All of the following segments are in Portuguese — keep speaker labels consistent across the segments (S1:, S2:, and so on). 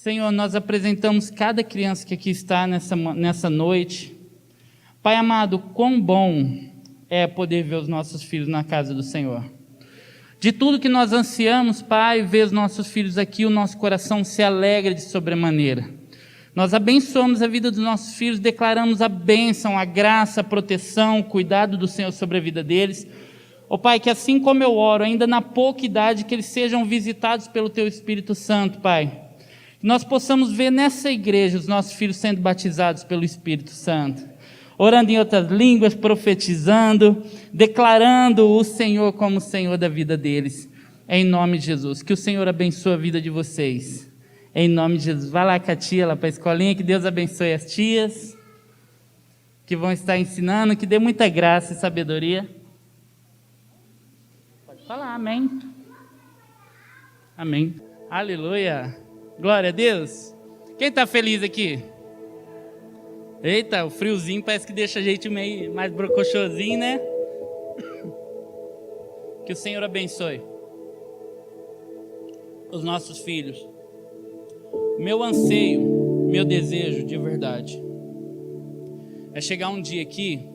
S1: Senhor, nós apresentamos cada criança que aqui está nessa noite. Pai amado, quão bom é poder ver os nossos filhos na casa do Senhor. De tudo que nós ansiamos, Pai, ver os nossos filhos aqui, o nosso coração se alegra de sobremaneira. Nós abençoamos a vida dos nossos filhos, declaramos a bênção, a graça, a proteção, o cuidado do Senhor sobre a vida deles. Ó Pai, que assim como eu oro, ainda na pouca idade, que eles sejam visitados pelo Teu Espírito Santo, Pai. Que nós possamos ver nessa igreja os nossos filhos sendo batizados pelo Espírito Santo, orando em outras línguas, profetizando, declarando o Senhor como o Senhor da vida deles. Em nome de Jesus, que o Senhor abençoe a vida de vocês. Em nome de Jesus, vai lá com a tia, lá para a escolinha, que Deus abençoe as tias, que vão estar ensinando, que dê muita graça e sabedoria. Pode falar, amém. Amém. Aleluia. Glória a Deus. Quem está feliz aqui? Eita, o friozinho parece que deixa a gente meio mais brocochosinho, né? Que o Senhor abençoe os nossos filhos. Meu anseio, meu desejo de verdade é chegar um dia aqui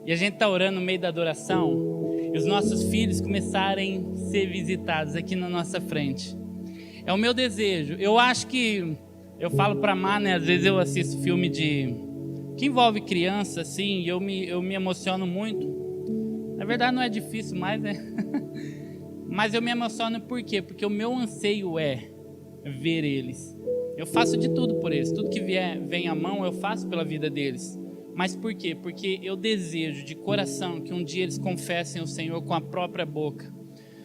S1: e a gente está orando no meio da adoração e os nossos filhos começarem a ser visitados aqui na nossa frente. É o meu desejo. Eu acho que, eu falo para a Má, né? Às vezes eu assisto filme que envolve criança, assim, e eu me emociono muito. Na verdade não é difícil mais, né? Mas eu me emociono por quê? Porque o meu anseio é ver eles. Eu faço de tudo por eles. Tudo que vem à mão eu faço pela vida deles. Mas por quê? Porque eu desejo de coração que um dia eles confessem o Senhor com a própria boca.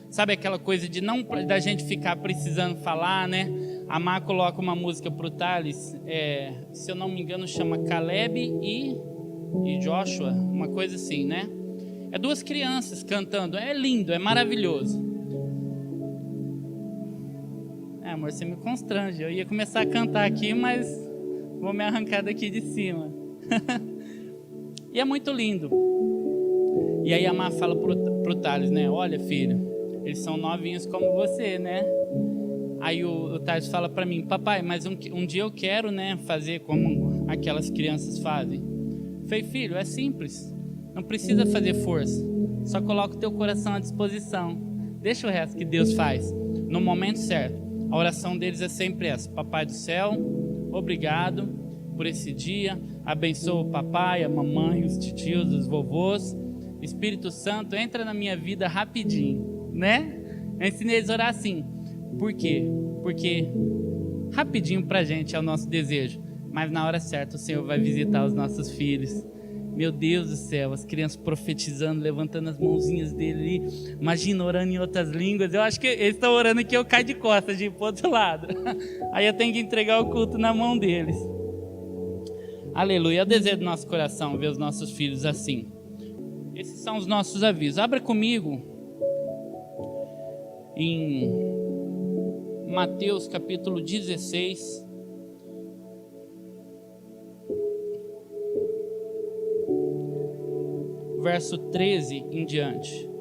S1: Sabe aquela coisa de não da gente ficar precisando falar, né? A Má coloca uma música para o Thales, se eu não me engano chama Caleb e Joshua, uma coisa assim, né? É duas crianças cantando, é lindo, é maravilhoso. Amor, você me constrange, eu ia começar a cantar aqui, mas vou me arrancar daqui de cima. E é muito lindo. E aí a Má fala pro Thales, né? Olha, filho, eles são novinhos como você, né? Aí o Thales fala para mim, papai, mas um dia eu quero, né, fazer como aquelas crianças fazem. Falei, filho, é simples, não precisa fazer força, só coloca o teu coração à disposição, deixa o resto que Deus faz, no momento certo. A oração deles é sempre essa: Papai do céu, obrigado por esse dia, abençoa o papai, a mamãe, os titios, os vovôs, Espírito Santo, entra na minha vida rapidinho, né? Eu ensinei eles a orar assim. Por quê? Porque rapidinho pra gente é o nosso desejo, mas na hora certa o Senhor vai visitar os nossos filhos. Meu Deus do céu, as crianças profetizando, levantando as mãozinhas dele ali, imagina orando em outras línguas. Eu acho que eles estão orando aqui, eu caio de costas de ir pro outro lado. Aí eu tenho que entregar o culto na mão deles. Aleluia, é o desejo do nosso coração ver os nossos filhos assim. Esses são os nossos avisos. Abra comigo em Mateus capítulo 16, verso 13 em diante.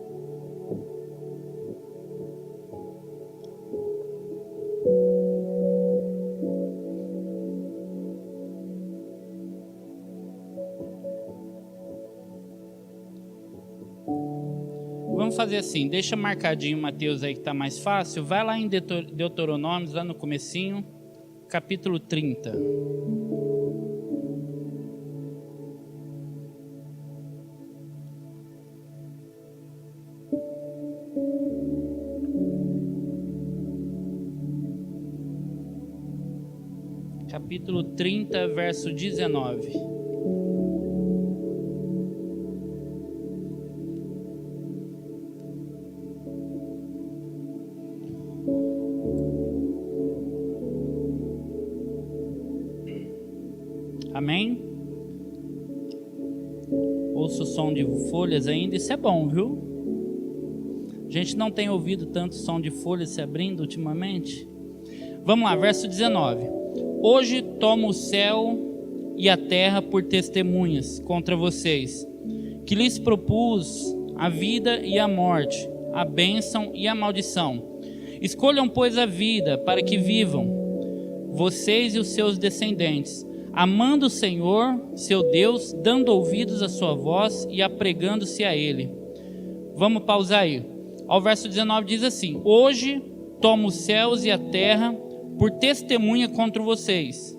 S1: Vamos fazer assim, deixa marcadinho Mateus aí que está mais fácil, vai lá em Deuteronômio, lá no comecinho, capítulo 30. Capítulo 30, verso 19. Amém? Ouço o som de folhas ainda, isso é bom, viu? A gente não tem ouvido tanto som de folhas se abrindo ultimamente. Vamos lá, verso 19. Hoje tomo o céu e a terra por testemunhas contra vocês, que lhes propus a vida e a morte, a bênção e a maldição. Escolham, pois, a vida para que vivam, vocês e os seus descendentes, amando o Senhor, seu Deus, dando ouvidos à sua voz e apregando-se a Ele. Vamos pausar aí. Ao verso 19 diz assim: hoje tomo os céus e a terra por testemunha contra vocês,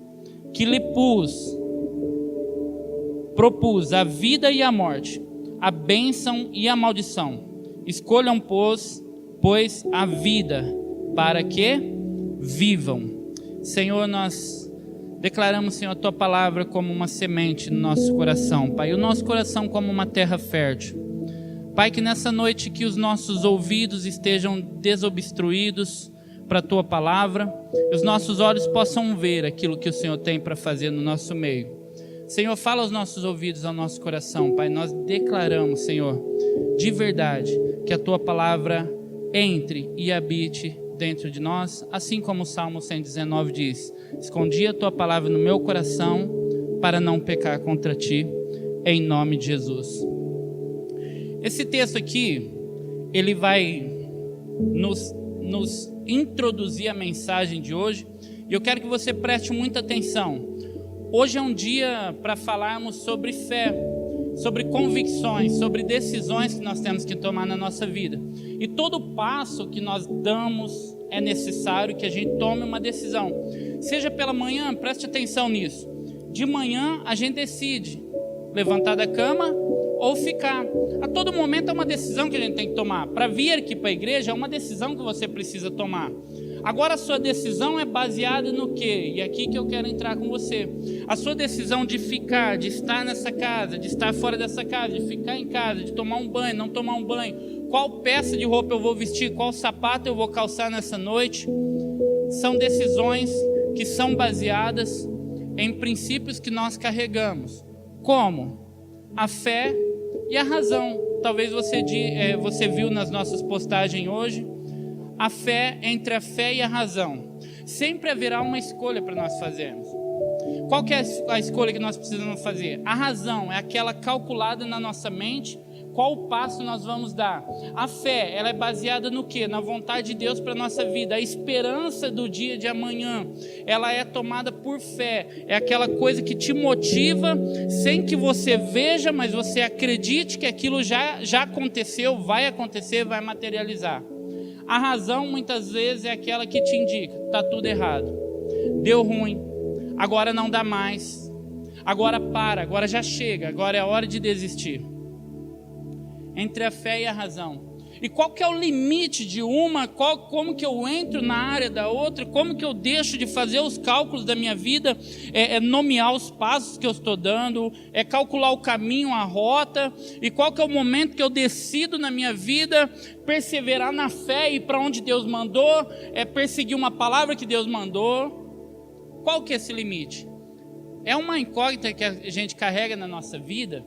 S1: que lhe propus a vida e a morte, a bênção e a maldição. Escolham, pois, a vida, para que vivam. Senhor, nós declaramos, Senhor, a Tua palavra como uma semente no nosso coração, Pai, e o nosso coração como uma terra fértil. Pai, que nessa noite que os nossos ouvidos estejam desobstruídos para a Tua palavra, e os nossos olhos possam ver aquilo que o Senhor tem para fazer no nosso meio. Senhor, fala aos nossos ouvidos, ao nosso coração, Pai. Nós declaramos, Senhor, de verdade, que a Tua palavra entre e habite dentro de nós, assim como o Salmo 119 diz: escondi a Tua palavra no meu coração para não pecar contra Ti, em nome de Jesus. Esse texto aqui, ele vai nos introduzir a mensagem de hoje, e eu quero que você preste muita atenção. Hoje é um dia para falarmos sobre fé, sobre convicções, sobre decisões que nós temos que tomar na nossa vida. E todo passo que nós damos é necessário que a gente tome uma decisão. Seja pela manhã, preste atenção nisso. De manhã a gente decide levantar da cama ou ficar. A todo momento é uma decisão que a gente tem que tomar. Para vir aqui para a igreja é uma decisão que você precisa tomar. Agora a sua decisão é baseada no quê? E é aqui que eu quero entrar com você. A sua decisão de ficar, de estar nessa casa, de estar fora dessa casa, de ficar em casa, de tomar um banho, não tomar um banho, qual peça de roupa eu vou vestir, qual sapato eu vou calçar nessa noite, são decisões que são baseadas em princípios que nós carregamos. Como? A fé e a razão. Talvez você viu nas nossas postagens hoje, a fé, entre a fé e a razão. Sempre haverá uma escolha para nós fazermos. Qual que é a escolha que nós precisamos fazer? A razão é aquela calculada na nossa mente, qual passo nós vamos dar. A fé, ela é baseada no quê? Na vontade de Deus para a nossa vida. A esperança do dia de amanhã, ela é tomada por fé. É aquela coisa que te motiva, sem que você veja, mas você acredite que aquilo já aconteceu, vai materializar. A razão, muitas vezes, é aquela que te indica: está tudo errado, deu ruim, agora não dá mais, agora para, agora já chega, agora é hora de desistir. Entre a fé e a razão. E qual que é o limite de uma? Como que eu entro na área da outra? Como que eu deixo de fazer os cálculos da minha vida? Nomear os passos que eu estou dando, calcular o caminho, a rota. E qual que é o momento que eu decido na minha vida perseverar na fé e ir para onde Deus mandou, perseguir uma palavra que Deus mandou? Qual que é esse limite? É uma incógnita que a gente carrega na nossa vida,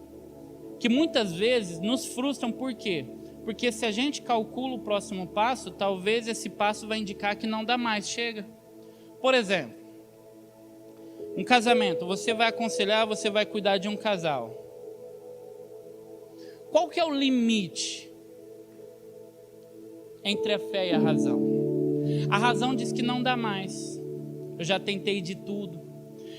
S1: que muitas vezes nos frustram. Por quê? Porque se a gente calcula o próximo passo, talvez esse passo vai indicar que não dá mais, chega. Por exemplo, um casamento, você vai aconselhar, você vai cuidar de um casal. Qual que é o limite entre a fé e a razão? A razão diz que não dá mais. Eu já tentei de tudo.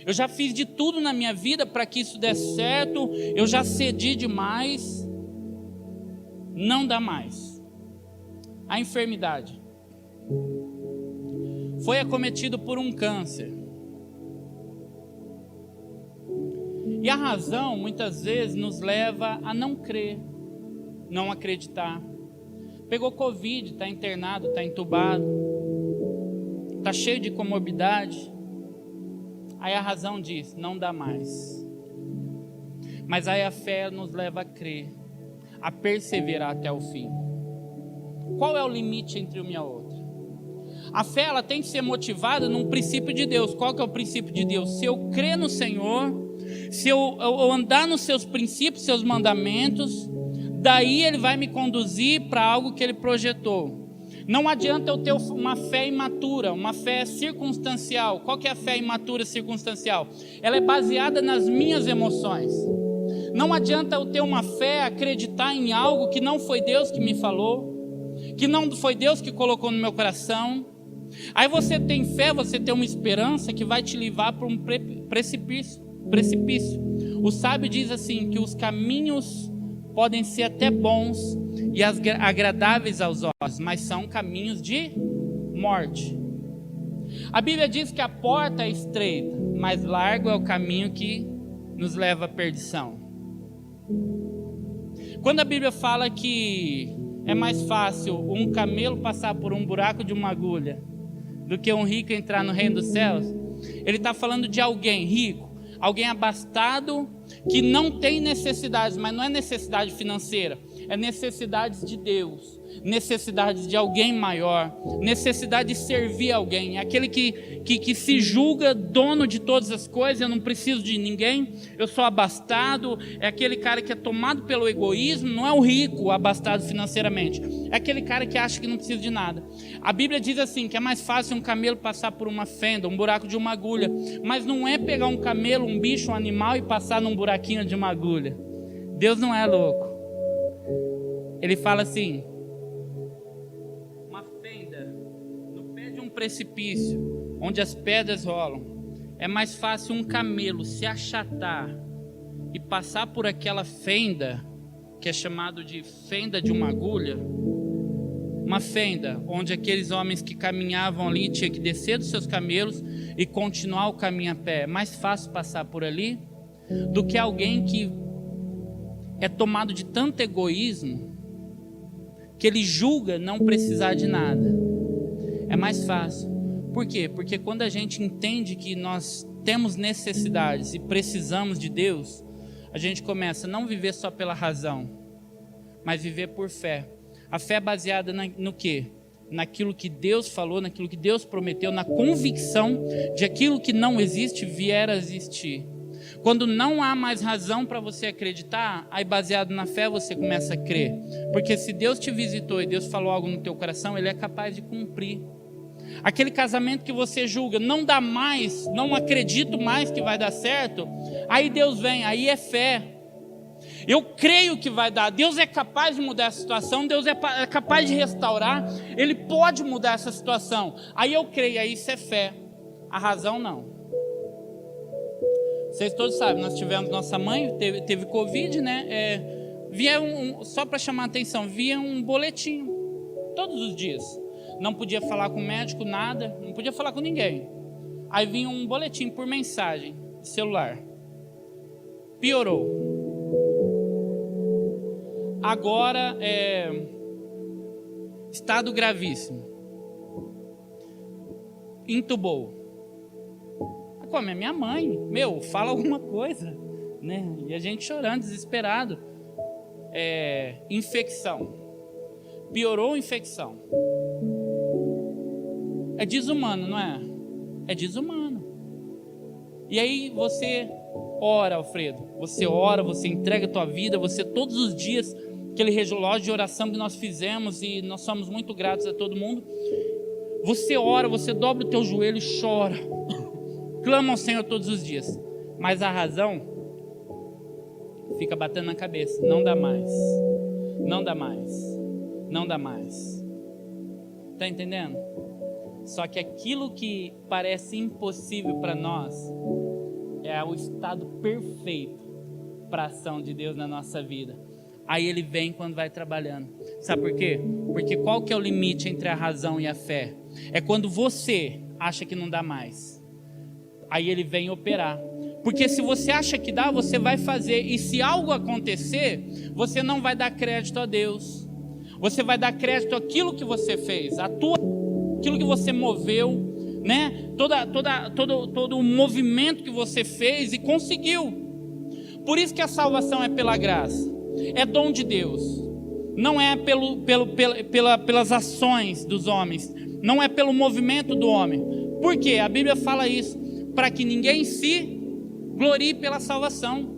S1: Eu já fiz de tudo na minha vida para que isso desse certo. Eu já cedi demais. Não dá mais. A enfermidade. Foi acometido por um câncer. E a razão, muitas vezes, nos leva a não crer, não acreditar. Pegou Covid, está internado, está entubado, está cheio de comorbidade. Aí a razão diz: não dá mais. Mas aí a fé nos leva a crer, a perseverar até o fim. Qual é o limite entre uma e a outra? A fé, ela tem que ser motivada num princípio de Deus. Qual que é o princípio de Deus? Se eu crer no Senhor, se eu andar nos seus princípios, seus mandamentos, daí Ele vai me conduzir para algo que Ele projetou. Não adianta eu ter uma fé imatura, uma fé circunstancial. Qual que é a fé imatura circunstancial? Ela é baseada nas minhas emoções. Não adianta eu ter uma fé, acreditar em algo que não foi Deus que me falou, que não foi Deus que colocou no meu coração. Aí você tem fé, você tem uma esperança que vai te levar para um precipício. O sábio diz assim, que os caminhos podem ser até bons e agradáveis aos olhos, mas são caminhos de morte. A Bíblia diz que a porta é estreita, mas largo é o caminho que nos leva à perdição. Quando a Bíblia fala que é mais fácil um camelo passar por um buraco de uma agulha do que um rico entrar no reino dos céus, ele está falando de alguém rico, alguém abastado, que não tem necessidades, mas não é necessidade financeira, é necessidades de Deus, necessidades de alguém maior, necessidade de servir alguém. É aquele que se julga dono de todas as coisas, eu não preciso de ninguém, eu sou abastado. É aquele cara que é tomado pelo egoísmo, não é o rico abastado financeiramente, é aquele cara que acha que não precisa de nada. A Bíblia diz assim, que é mais fácil um camelo passar por uma fenda, um buraco de uma agulha, mas não é pegar um camelo, um bicho, um animal e passar num buraquinho de uma agulha. Deus não é louco. Ele fala assim, uma fenda no pé de um precipício, onde as pedras rolam, é mais fácil um camelo se achatar e passar por aquela fenda, que é chamado de fenda de uma agulha, uma fenda onde aqueles homens que caminhavam ali tinham que descer dos seus camelos e continuar o caminho a pé. É mais fácil passar por ali do que alguém que é tomado de tanto egoísmo que ele julga não precisar de nada. É mais fácil. Por quê? Porque quando a gente entende que nós temos necessidades e precisamos de Deus, a gente começa a não viver só pela razão, mas viver por fé. A fé é baseada no quê? Naquilo que Deus falou, naquilo que Deus prometeu, na convicção de aquilo que não existe vier a existir. Quando não há mais razão para você acreditar, aí baseado na fé você começa a crer. Porque se Deus te visitou e Deus falou algo no teu coração, Ele é capaz de cumprir. Aquele casamento que você julga, não dá mais, não acredito mais que vai dar certo, aí Deus vem, aí é fé. Eu creio que vai dar, Deus é capaz de mudar essa situação, Deus é capaz de restaurar, Ele pode mudar essa situação. Aí eu creio, aí isso é fé. A razão não. Vocês todos sabem, nós tivemos nossa mãe, teve Covid, né? Via só para chamar a atenção, via um boletim todos os dias. Não podia falar com o médico, nada, não podia falar com ninguém. Aí vinha um boletim por mensagem de celular. Piorou. Agora estado gravíssimo. Intubou. Como é minha mãe, fala alguma coisa, né? E a gente chorando, desesperado. Infecção. Piorou a infecção. É desumano, não é? É desumano. E aí você ora, Alfredo. Você ora, você entrega a tua vida, você todos os dias, aquele relógio de oração que nós fizemos, e nós somos muito gratos a todo mundo. Você ora, você dobra o teu joelho e chora. Clama ao Senhor todos os dias. Mas a razão fica batendo na cabeça. Não dá mais. Não dá mais. Não dá mais. Está entendendo? Só que aquilo que parece impossível para nós é o estado perfeito para a ação de Deus na nossa vida. Aí Ele vem quando vai trabalhando. Sabe por quê? Porque qual que é o limite entre a razão e a fé? É quando você acha que não dá mais. Aí Ele vem operar. Porque se você acha que dá, você vai fazer. E se algo acontecer, você não vai dar crédito a Deus. Você vai dar crédito àquilo que você fez, aquilo que você moveu, né? Todo o movimento que você fez e conseguiu. Por isso que a salvação é pela graça. É dom de Deus. Não é pelas ações dos homens. Não é pelo movimento do homem. Por quê? A Bíblia fala isso. Para que ninguém se glorie pela salvação.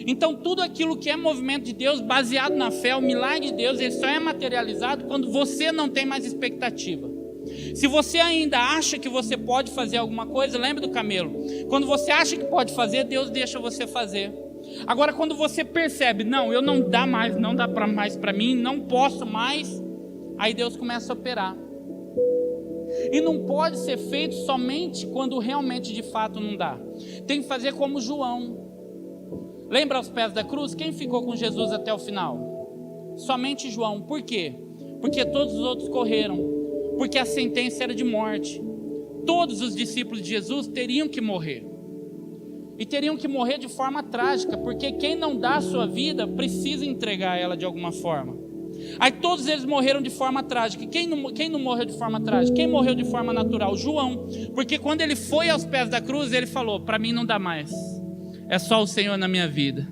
S1: Então tudo aquilo que é movimento de Deus, baseado na fé, o milagre de Deus, ele só é materializado quando você não tem mais expectativa. Se você ainda acha que você pode fazer alguma coisa, lembre do camelo. Quando você acha que pode fazer, Deus deixa você fazer. Agora quando você percebe, não dá mais para mim, não posso mais, aí Deus começa a operar. E não pode ser feito somente quando realmente de fato não dá. Tem que fazer como João. Lembra aos pés da cruz? Quem ficou com Jesus até o final? Somente João. Por quê? Porque todos os outros correram. Porque a sentença era de morte. Todos os discípulos de Jesus teriam que morrer. E teriam que morrer de forma trágica, porque quem não dá a sua vida precisa entregar ela de alguma forma. Aí todos eles morreram de forma trágica. Quem não morreu de forma trágica? Quem morreu de forma natural? João. Porque quando ele foi aos pés da cruz, ele falou: para mim não dá mais. É só o Senhor na minha vida.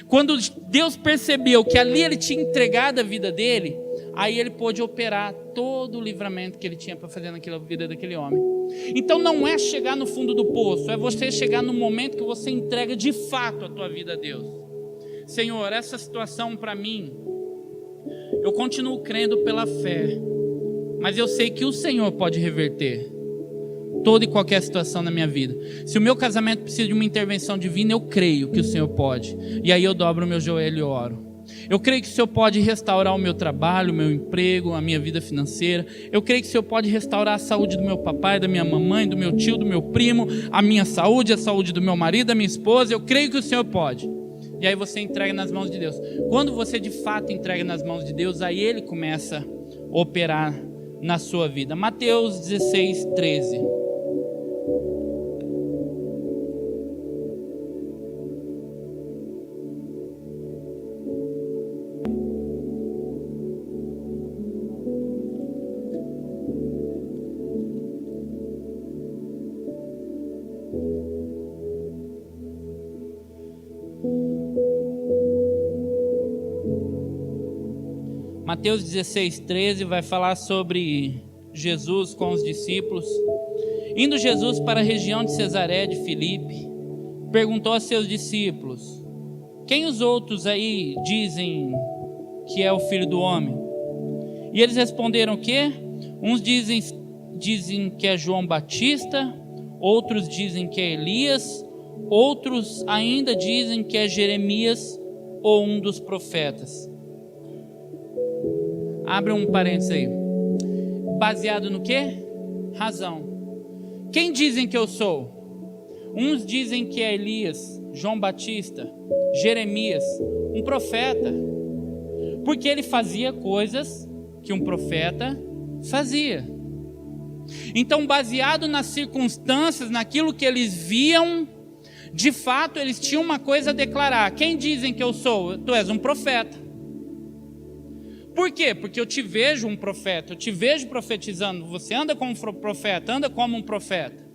S1: Quando Deus percebeu que ali ele tinha entregado a vida dele, aí ele pôde operar todo o livramento que ele tinha para fazer naquela vida daquele homem. Então não é chegar no fundo do poço, é você chegar no momento que você entrega de fato a tua vida a Deus. Senhor, essa situação para mim, eu continuo crendo pela fé, mas eu sei que o Senhor pode reverter toda e qualquer situação na minha vida. Se o meu casamento precisa de uma intervenção divina, eu creio que o Senhor pode. E aí eu dobro o meu joelho e oro. Eu creio que o Senhor pode restaurar o meu trabalho, o meu emprego, a minha vida financeira. Eu creio que o Senhor pode restaurar a saúde do meu papai, da minha mamãe, do meu tio, do meu primo, a minha saúde, a saúde do meu marido, da minha esposa. Eu creio que o Senhor pode. E aí você entrega nas mãos de Deus. Quando você de fato entrega nas mãos de Deus, aí Ele começa a operar na sua vida. Mateus 16, 13. Mateus 16, 13 vai falar sobre Jesus com os discípulos. Indo Jesus para a região de Cesaré de Filipe, perguntou a seus discípulos: quem os outros aí dizem que é o Filho do Homem? E eles responderam o quê? Uns dizem que é João Batista, outros dizem que é Elias, outros ainda dizem que é Jeremias ou um dos profetas. Abre um parênteses aí. Baseado no quê? Razão. Quem dizem que eu sou? Uns dizem que é Elias, João Batista, Jeremias, um profeta. Porque ele fazia coisas que um profeta fazia. Então, baseado nas circunstâncias, naquilo que eles viam, de fato, eles tinham uma coisa a declarar. Quem dizem que eu sou? Tu és um profeta. Por quê? Porque eu te vejo um profeta, eu te vejo profetizando. Você anda como um profeta, anda como um profeta.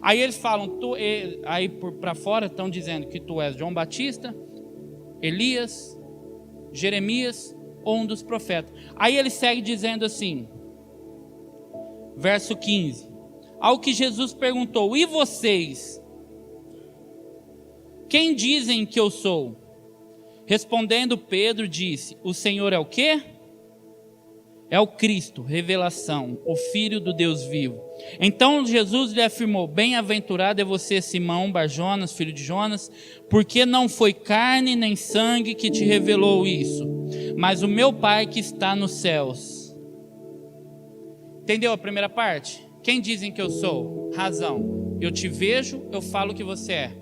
S1: Aí eles falam, aí para fora estão dizendo que tu és João Batista, Elias, Jeremias ou um dos profetas. Aí ele segue dizendo assim, verso 15: ao que Jesus perguntou: e vocês? Quem dizem que eu sou? Respondendo Pedro disse: o Senhor é o quê? É o Cristo, revelação, o Filho do Deus vivo. Então Jesus lhe afirmou: bem-aventurado é você, Simão Bar-Jonas, filho de Jonas, porque não foi carne nem sangue que te revelou isso, mas o meu Pai que está nos céus. Entendeu a primeira parte? Quem dizem que eu sou? Razão. Eu te vejo, eu falo o que você é.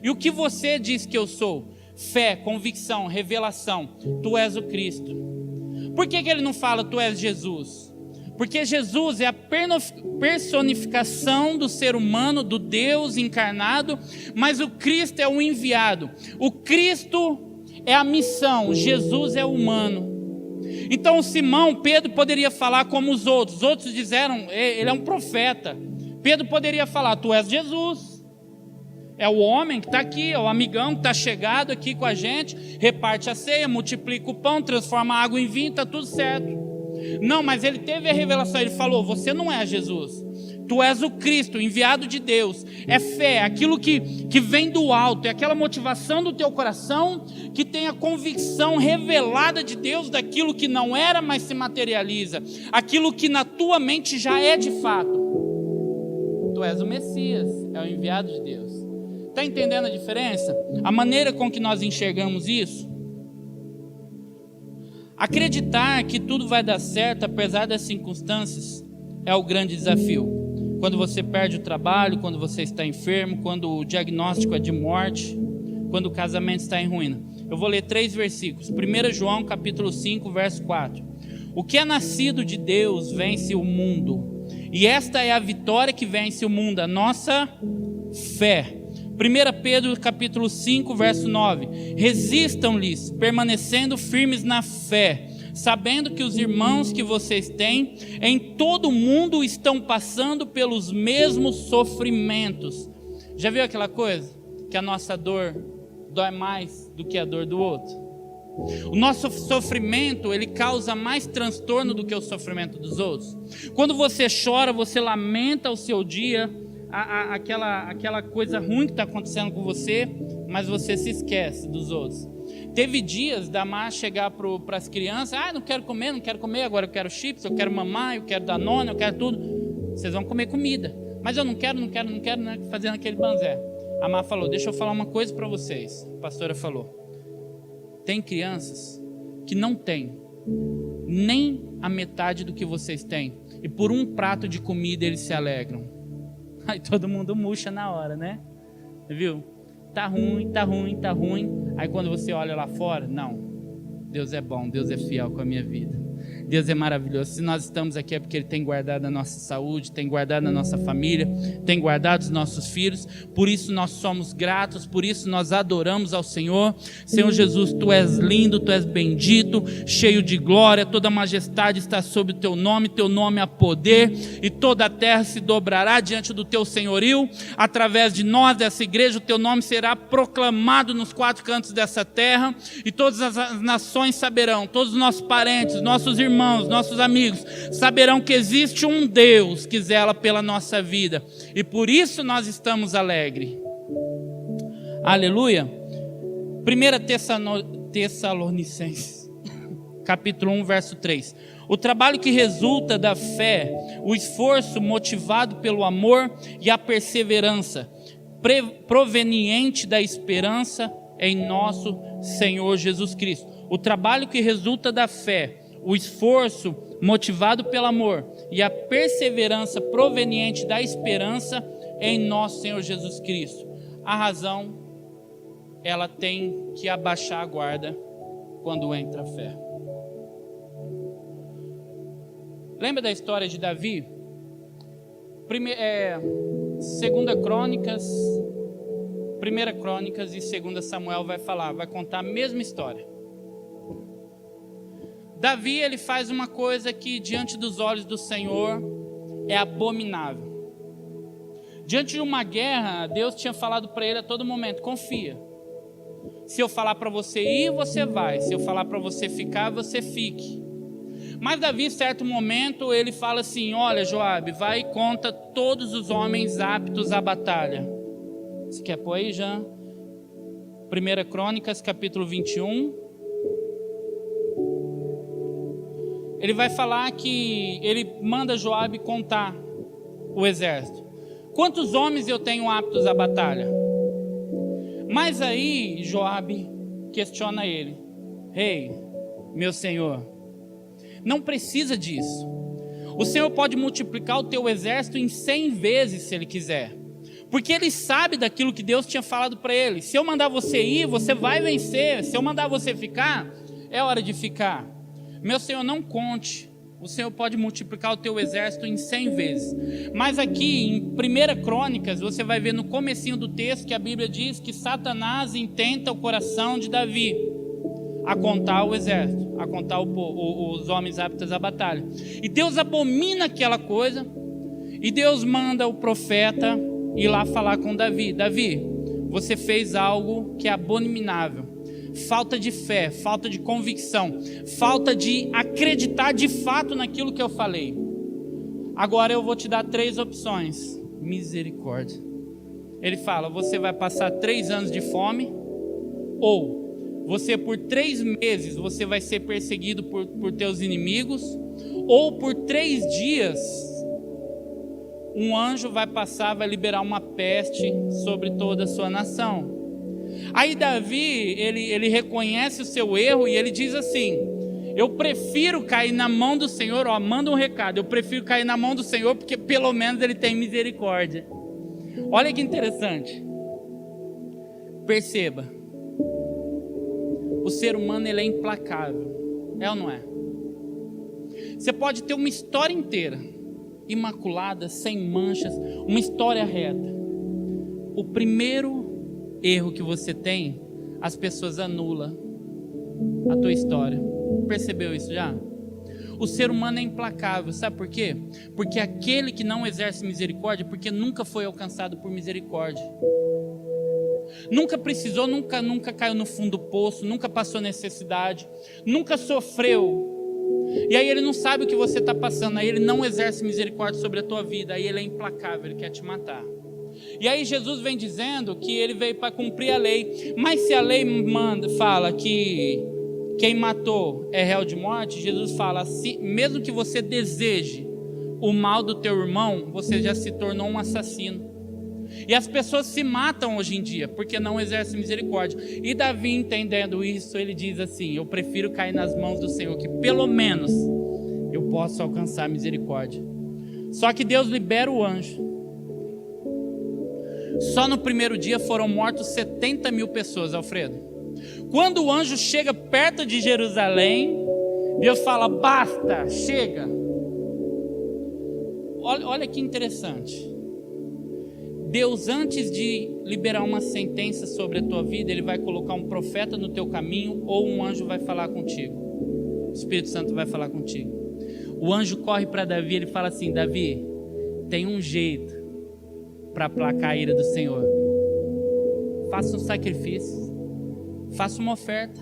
S1: E o que você diz que eu sou? Fé, convicção, revelação. Tu és o Cristo. Por que ele não fala tu és Jesus? Porque Jesus é a personificação do ser humano, do Deus encarnado, mas o Cristo é o enviado. O Cristo é a missão, Jesus é o humano. Então Simão, Pedro poderia falar como os outros disseram, ele é um profeta. Pedro poderia falar, tu és Jesus. É o homem que está aqui, é o amigão que está chegado aqui com a gente, reparte a ceia, multiplica o pão, transforma a água em vinho, está tudo certo. Não, mas ele teve a revelação, ele falou, você não é Jesus, tu és o Cristo, enviado de Deus. É fé, aquilo que vem do alto, é aquela motivação do teu coração, que tem a convicção revelada de Deus, daquilo que não era, mas se materializa, aquilo que na tua mente já é de fato. Tu és o Messias, é o enviado de Deus. Está entendendo a diferença? A maneira com que nós enxergamos isso? Acreditar que tudo vai dar certo, apesar das circunstâncias, é o grande desafio. Quando você perde o trabalho, quando você está enfermo, quando o diagnóstico é de morte, quando o casamento está em ruína. Eu vou ler 3 versículos. 1 João capítulo 5, verso 4. O que é nascido de Deus vence o mundo. E esta é a vitória que vence o mundo, a nossa fé. 1 Pedro capítulo 5, verso 9. Resistam-lhes, permanecendo firmes na fé, sabendo que os irmãos que vocês têm em todo o mundo estão passando pelos mesmos sofrimentos. Já viu aquela coisa? Que a nossa dor dói mais do que a dor do outro. O nosso sofrimento, ele causa mais transtorno do que o sofrimento dos outros. Quando você chora, você lamenta o seu dia, aquela coisa ruim que está acontecendo com você, mas você se esquece dos outros. Teve dias da Má chegar para as crianças: não quero comer, agora eu quero chips, eu quero mamar, eu quero Danone, eu quero tudo. Vocês vão comer comida, mas eu não quero, né? Fazendo aquele banzé. A Má falou: deixa eu falar uma coisa para vocês. A pastora falou: tem crianças que não têm nem a metade do que vocês têm, e por um prato de comida eles se alegram. Aí todo mundo murcha na hora, né? Viu? Tá ruim. Aí quando você olha lá fora, não. Deus é bom, Deus é fiel com a minha vida. Deus é maravilhoso. Se nós estamos aqui é porque Ele tem guardado a nossa saúde, tem guardado a nossa família, tem guardado os nossos filhos. Por isso nós somos gratos, por isso nós adoramos ao Senhor. Senhor Jesus, Tu és lindo, Tu és bendito, cheio de glória. Toda majestade está sob o Teu nome há poder, e toda a terra se dobrará diante do Teu senhorio. Através de nós, dessa igreja, o Teu nome será proclamado nos 4 cantos dessa terra, e todas as nações saberão, todos os nossos parentes, nossos irmãos, nossos amigos saberão que existe um Deus que zela pela nossa vida, e por isso nós estamos alegres. Aleluia. 1 Tessalonicenses capítulo 1, verso 3. O trabalho que resulta da fé, o esforço motivado pelo amor e a perseverança proveniente da esperança em nosso Senhor Jesus Cristo. O trabalho que resulta da fé, o esforço motivado pelo amor e a perseverança proveniente da esperança em nosso Senhor Jesus Cristo. A razão, ela tem que abaixar a guarda quando entra a fé. Lembra da história de Davi? 2 Crônicas, 1 Crônicas e 2 Samuel vai contar a mesma história. Davi, ele faz uma coisa que diante dos olhos do Senhor é abominável. Diante de uma guerra, Deus tinha falado para ele a todo momento: confia. Se eu falar para você ir, você vai. Se eu falar para você ficar, você fique. Mas Davi, em certo momento, ele fala assim: olha, Joabe, vai e conta todos os homens aptos à batalha. Você quer pôr aí, Jean? 1 Crônicas, capítulo 21. Ele vai falar que ele manda Joabe contar o exército. Quantos homens eu tenho aptos à batalha? Mas aí Joabe questiona ele: Rei, meu senhor, não precisa disso. O Senhor pode multiplicar o teu exército em 100 vezes se Ele quiser. Porque Ele sabe daquilo que Deus tinha falado para ele. Se eu mandar você ir, você vai vencer. Se eu mandar você ficar, é hora de ficar. Meu Senhor, não conte. O Senhor pode multiplicar o teu exército em 100 vezes. Mas aqui em 1 Crônicas, você vai ver no comecinho do texto que a Bíblia diz que Satanás intenta o coração de Davi a contar o exército, a contar os homens aptos à batalha. E Deus abomina aquela coisa, e Deus manda o profeta ir lá falar com Davi: Davi, você fez algo que é abominável. Falta de fé, falta de convicção, falta de acreditar de fato naquilo que eu falei. Agora eu vou te dar 3 opções. Misericórdia. Ele fala: você vai passar 3 anos de fome, ou você por 3 meses você vai ser perseguido por teus inimigos, ou por 3 dias um anjo vai passar, vai liberar uma peste sobre toda a sua nação. Aí Davi, ele reconhece o seu erro e ele diz assim: Eu prefiro cair na mão do Senhor, ó, manda um recado, eu prefiro cair na mão do Senhor porque pelo menos Ele tem misericórdia. Olha que interessante. Perceba, o ser humano ele é implacável, é ou não é? Você pode ter uma história inteira, imaculada, sem manchas, uma história reta. O primeiro erro que você tem, as pessoas anulam a tua história. Percebeu isso já? O ser humano é implacável, sabe por quê? Porque aquele que não exerce misericórdia, porque nunca foi alcançado por misericórdia. Nunca precisou, nunca caiu no fundo do poço, nunca passou necessidade, nunca sofreu. E aí ele não sabe o que você está passando, aí ele não exerce misericórdia sobre a tua vida, aí ele é implacável, ele quer te matar. E aí Jesus vem dizendo que ele veio para cumprir a lei, mas se a lei fala que quem matou é réu de morte, Jesus fala assim, mesmo que você deseje o mal do teu irmão, você já se tornou um assassino. E as pessoas se matam hoje em dia, porque não exercem misericórdia. E Davi, entendendo isso, ele diz assim: eu prefiro cair nas mãos do Senhor, que pelo menos eu posso alcançar misericórdia. Só que Deus libera o anjo. Só no primeiro dia foram mortos 70 mil pessoas, Alfredo. Quando o anjo chega perto de Jerusalém, Deus fala: basta, chega. Olha que interessante. Deus, antes de liberar uma sentença sobre a tua vida, Ele vai colocar um profeta no teu caminho, ou um anjo vai falar contigo. O Espírito Santo vai falar contigo. O anjo corre para Davi, ele fala assim: Davi, tem um jeito para aplacar a ira do Senhor. Faça um sacrifício, faça uma oferta.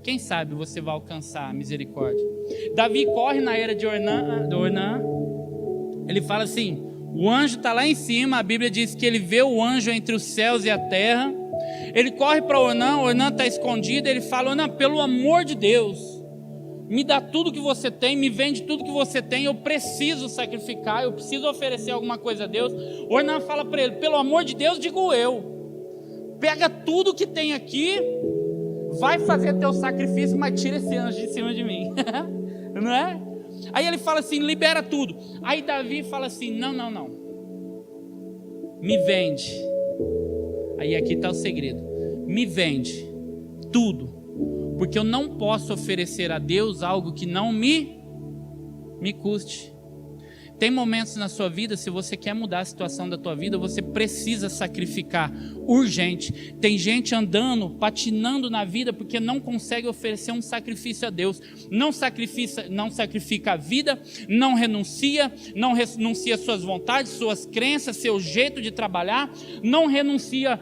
S1: Quem sabe você vai alcançar a misericórdia. Davi corre na era de Ornã. Ele fala assim: o anjo está lá em cima, a Bíblia diz que ele vê o anjo entre os céus e a terra. Ele corre para Ornã está escondido, ele fala: Ornã, pelo amor de Deus, me dá tudo que você tem, me vende tudo que você tem, eu preciso sacrificar, eu preciso oferecer alguma coisa a Deus. Ornã fala para ele: pelo amor de Deus, digo eu, pega tudo que tem aqui, vai fazer teu sacrifício, mas tira esse anjo de cima de mim. Não é? Aí ele fala assim: libera tudo. Aí Davi fala assim: não, me vende. Aí aqui está o segredo: me vende tudo, porque eu não posso oferecer a Deus algo que não me custe. Tem momentos na sua vida, se você quer mudar a situação da tua vida, você precisa sacrificar, urgente. Tem gente andando, patinando na vida, porque não consegue oferecer um sacrifício a Deus. Não sacrifica a vida, não renuncia às suas vontades, suas crenças, seu jeito de trabalhar, não renuncia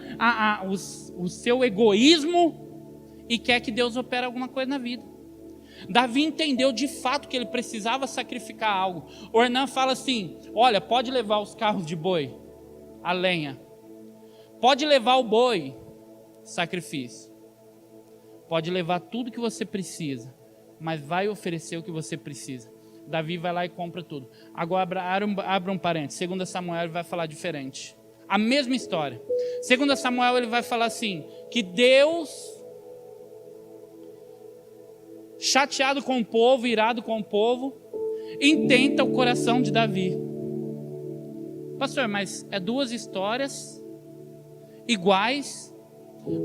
S1: o seu egoísmo e quer que Deus opere alguma coisa na vida. Davi entendeu de fato que ele precisava sacrificar algo. Ornã fala assim: olha, pode levar os carros de boi, a lenha, pode levar o boi, sacrifício, pode levar tudo que você precisa, mas vai oferecer o que você precisa. Davi vai lá e compra tudo. Agora abra um parênteses. 2 Samuel ele vai falar diferente, a mesma história. 2 Samuel ele vai falar assim, que Deus, chateado com o povo, irado com o povo, intenta o coração de Davi. Pastor, mas é duas histórias iguais,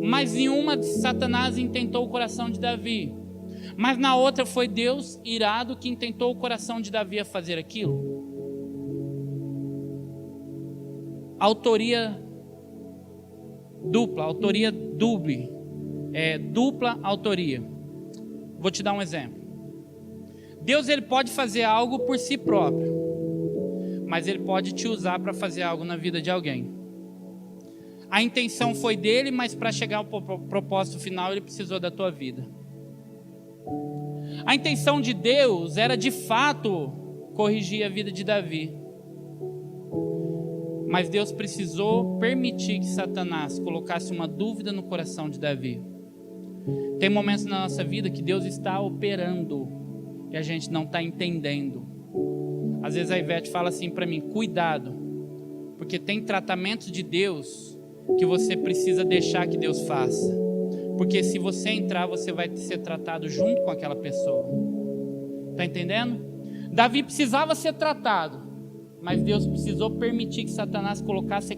S1: mas em uma Satanás intentou o coração de Davi, mas na outra foi Deus irado que intentou o coração de Davi a fazer aquilo. Autoria dupla autoria. Vou te dar um exemplo. Deus ele pode fazer algo por si próprio, mas ele pode te usar para fazer algo na vida de alguém. A intenção foi dele, mas para chegar ao propósito final ele precisou da tua vida. A intenção de Deus era de fato corrigir a vida de Davi, mas Deus precisou permitir que Satanás colocasse uma dúvida no coração de Davi. Tem momentos na nossa vida que Deus está operando e a gente não está entendendo. Às vezes a Ivete fala assim para mim: cuidado, porque tem tratamentos de Deus que você precisa deixar que Deus faça, porque se você entrar, você vai ser tratado junto com aquela pessoa. Está entendendo? Davi precisava ser tratado, mas Deus precisou permitir que Satanás colocasse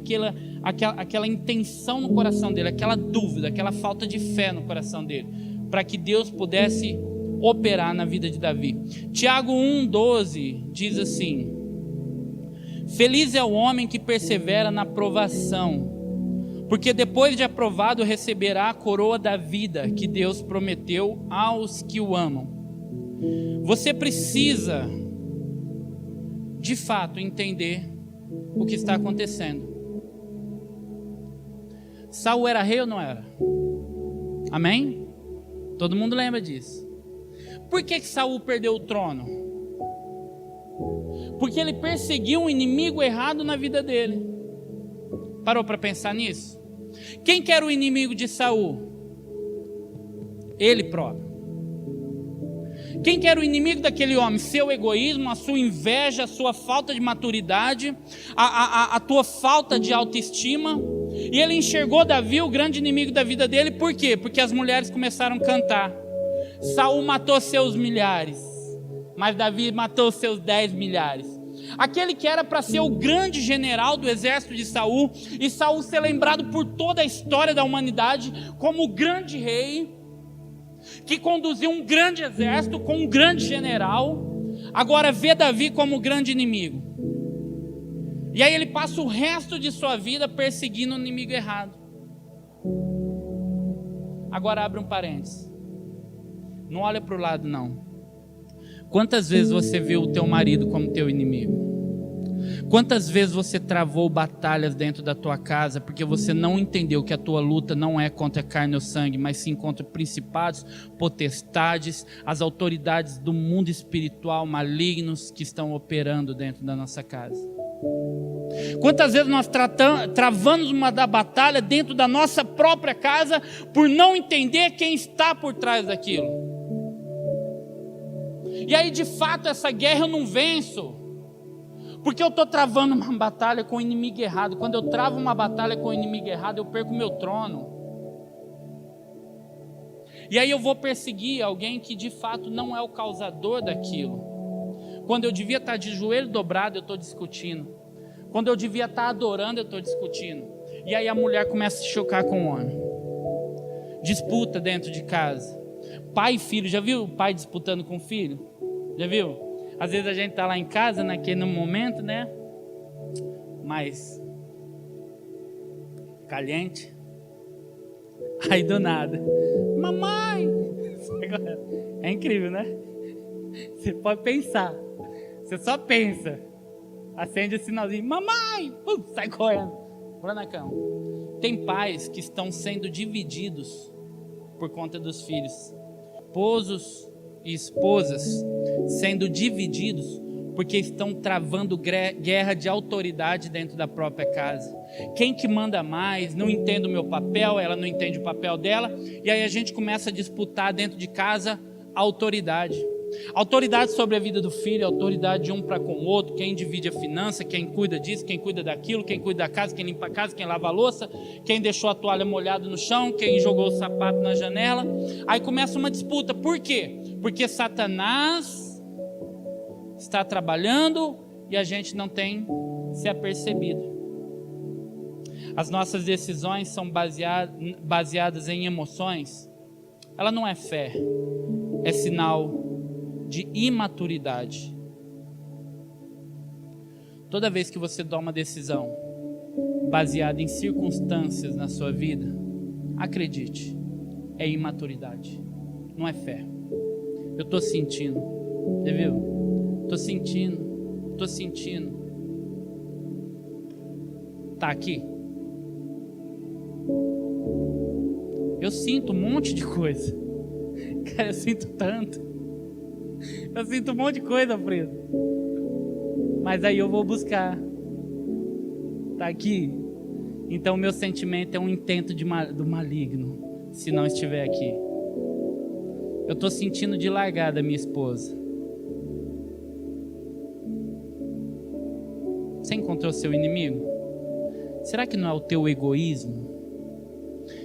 S1: aquela intenção no coração dele, aquela dúvida, aquela falta de fé no coração dele, para que Deus pudesse operar na vida de Davi. Tiago 1,12 diz assim: feliz é o homem que persevera na provação, porque depois de aprovado receberá a coroa da vida que Deus prometeu aos que o amam. Você precisa, de fato, entender o que está acontecendo. Saul era rei ou não era? Amém? Todo mundo lembra disso. Por que Saul perdeu o trono? Porque ele perseguiu um inimigo errado na vida dele. Parou para pensar nisso? Quem que era o inimigo de Saul? Ele próprio. Quem que era o inimigo daquele homem? Seu egoísmo, a sua inveja, a sua falta de maturidade, a tua falta de autoestima. E ele enxergou Davi, o grande inimigo da vida dele. Por quê? Porque as mulheres começaram a cantar. Saul matou seus milhares, mas Davi matou seus 10 milhares. Aquele que era para ser o grande general do exército de Saul, e Saul ser lembrado por toda a história da humanidade como o grande rei, que conduziu um grande exército com um grande general, agora vê Davi como o grande inimigo. E aí ele passa o resto de sua vida perseguindo o inimigo errado. Agora abre um parênteses. Não olha para o lado, não. Quantas vezes você viu o teu marido como teu inimigo? Quantas vezes você travou batalhas dentro da tua casa porque você não entendeu que a tua luta não é contra carne ou sangue, mas sim contra principados, potestades, as autoridades do mundo espiritual malignos que estão operando dentro da nossa casa? Quantas vezes nós travamos uma batalha dentro da nossa própria casa por não entender quem está por trás daquilo? E aí, de fato, essa guerra eu não venço, porque eu estou travando uma batalha com o inimigo errado. Quando eu travo uma batalha com o inimigo errado, eu perco meu trono. E aí eu vou perseguir alguém que de fato não é o causador daquilo. Quando eu devia estar de joelho dobrado, eu estou discutindo. Quando eu devia estar adorando, eu estou discutindo. E aí a mulher começa a se chocar com o homem. Disputa dentro de casa. Pai e filho, já viu o pai disputando com o filho? Já viu? Às vezes a gente está lá em casa, naquele momento, né? Mais caliente. Aí do nada, mamãe! É incrível, né? Você pode pensar. Você só pensa. Acende o sinalzinho, mamãe! Sai correndo. Lá na cama. Tem pais que estão sendo divididos por conta dos filhos. Esposos e esposas sendo divididos porque estão travando guerra de autoridade dentro da própria casa. Quem que manda mais, não entende o meu papel, ela não entende o papel dela, e aí a gente começa a disputar dentro de casa a autoridade. Autoridade sobre a vida do filho, autoridade de um para com o outro, quem divide a finança, quem cuida disso, quem cuida daquilo, quem cuida da casa, quem limpa a casa, quem lava a louça, quem deixou a toalha molhada no chão, quem jogou o sapato na janela. Aí começa uma disputa. Por quê? Porque Satanás está trabalhando e a gente não tem se apercebido. As nossas decisões são baseadas em emoções. Ela não é fé, é sinal de imaturidade. Toda vez que você toma uma decisão baseada em circunstâncias na sua vida, acredite, é imaturidade, não é fé. Eu estou sentindo, você viu? Estou sentindo. Tá aqui? Eu sinto um monte de coisa. Cara, eu sinto tanto. Eu sinto um monte de coisa, Fredo. Mas aí eu vou buscar. Tá aqui? Então o meu sentimento é um intento do maligno, se não estiver aqui. Eu estou sentindo de largar da minha esposa. Você encontrou seu inimigo? Será que não é o teu egoísmo?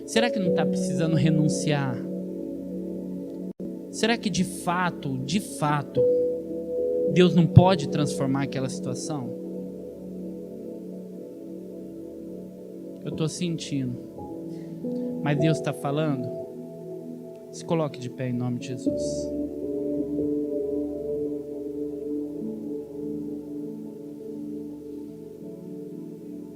S1: Será que não está precisando renunciar? Será que de fato, Deus não pode transformar aquela situação? Eu estou sentindo, mas Deus está falando. Se coloque de pé em nome de Jesus.